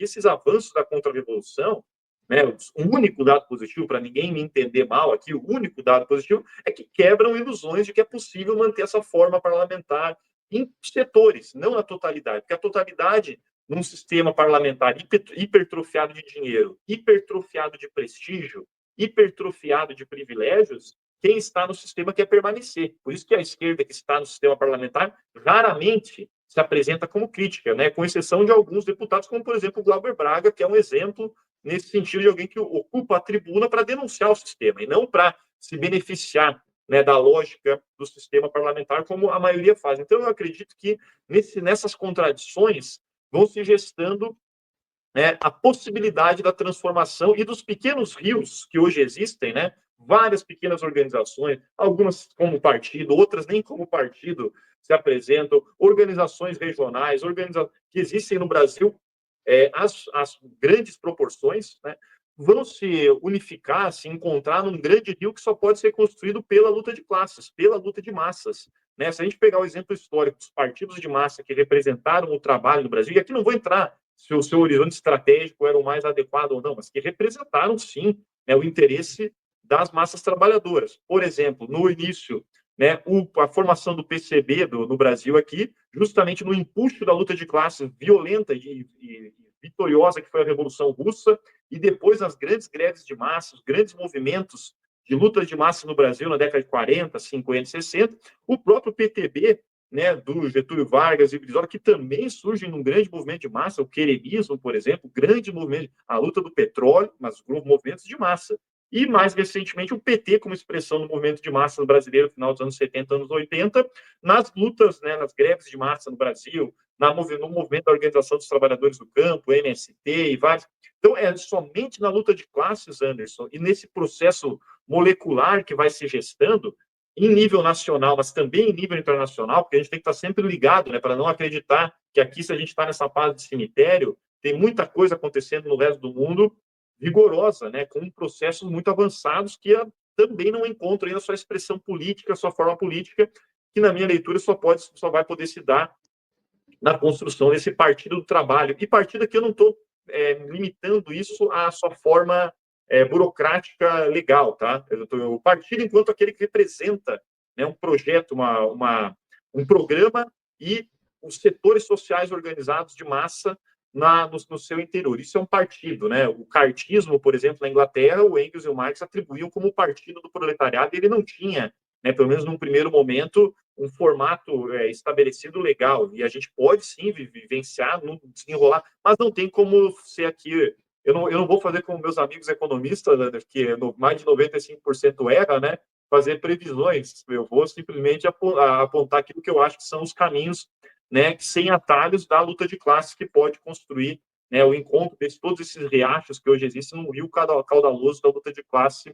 que esses avanços da contra-revolução, né, o único dado positivo, para ninguém me entender mal aqui, o único dado positivo é que quebram ilusões de que é possível manter essa forma parlamentar em setores, não na totalidade, porque a totalidade, num sistema parlamentar hipertrofiado de dinheiro, hipertrofiado de prestígio, hipertrofiado de privilégios, quem está no sistema quer permanecer. Por isso que a esquerda que está no sistema parlamentar raramente se apresenta como crítica, né? Com exceção de alguns deputados, como, por exemplo, o Glauber Braga, que é um exemplo nesse sentido de alguém que ocupa a tribuna para denunciar o sistema e não para se beneficiar, né, da lógica do sistema parlamentar, como a maioria faz. Então, eu acredito que nessas contradições vão se gestando, né, a possibilidade da transformação e dos pequenos rios que hoje existem, né? Várias pequenas organizações, algumas como partido, outras nem como partido se apresentam, organizações regionais, que existem no Brasil, as grandes proporções, né, vão se unificar, se encontrar num grande rio que só pode ser construído pela luta de classes, pela luta de massas. Né? Se a gente pegar o exemplo histórico dos partidos de massa que representaram o trabalho no Brasil, e aqui não vou entrar se o seu horizonte estratégico era o mais adequado ou não, mas que representaram, sim, né, o interesse das massas trabalhadoras. Por exemplo, no início, né, a formação do PCB no Brasil aqui, justamente no empuxo da luta de classes violenta e vitoriosa que foi a Revolução Russa, e depois as grandes greves de massa, os grandes movimentos de luta de massa no Brasil na década de 40, 50, 60, o próprio PTB, né, do Getúlio Vargas e Brizola, que também surgem num grande movimento de massa, o queremismo, por exemplo, grande movimento, a luta do petróleo, mas movimentos de massa. E, mais recentemente, o PT como expressão do movimento de massa brasileiro no final dos anos 70, anos 80, nas lutas, né, nas greves de massa no Brasil, no movimento da Organização dos Trabalhadores do Campo, MST e vários. Então, é somente na luta de classes, Anderson, e nesse processo molecular que vai se gestando, em nível nacional, mas também em nível internacional, porque a gente tem que estar sempre ligado, né, para não acreditar que aqui, se a gente está nessa fase de cemitério, tem muita coisa acontecendo no resto do mundo vigorosa, né, com processos muito avançados que também não encontram ainda a sua expressão política, a sua forma política, que na minha leitura só vai poder se dar na construção desse partido do trabalho. E partido que eu não estou limitando isso à sua forma burocrática legal, tá? O partido enquanto aquele que representa, né, um projeto, um programa e os setores sociais organizados de massa no seu interior. Isso é um partido, né? O cartismo, por exemplo, na Inglaterra, o Engels e o Marx atribuíam como partido do proletariado e ele não tinha, né, pelo menos num primeiro momento, um formato estabelecido legal. E a gente pode, sim, vivenciar, desenrolar, mas não tem como ser aqui. Eu não vou fazer como meus amigos economistas, né, que mais de 95% erra, né? Fazer previsões. Eu vou simplesmente apontar aquilo que eu acho que são os caminhos, né, sem atalhos da luta de classes que pode construir, né, o encontro de todos esses riachos que hoje existem no rio caudaloso da luta de classe,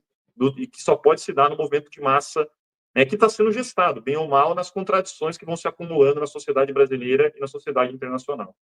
e que só pode se dar no movimento de massa, né, que está sendo gestado, bem ou mal, nas contradições que vão se acumulando na sociedade brasileira e na sociedade internacional.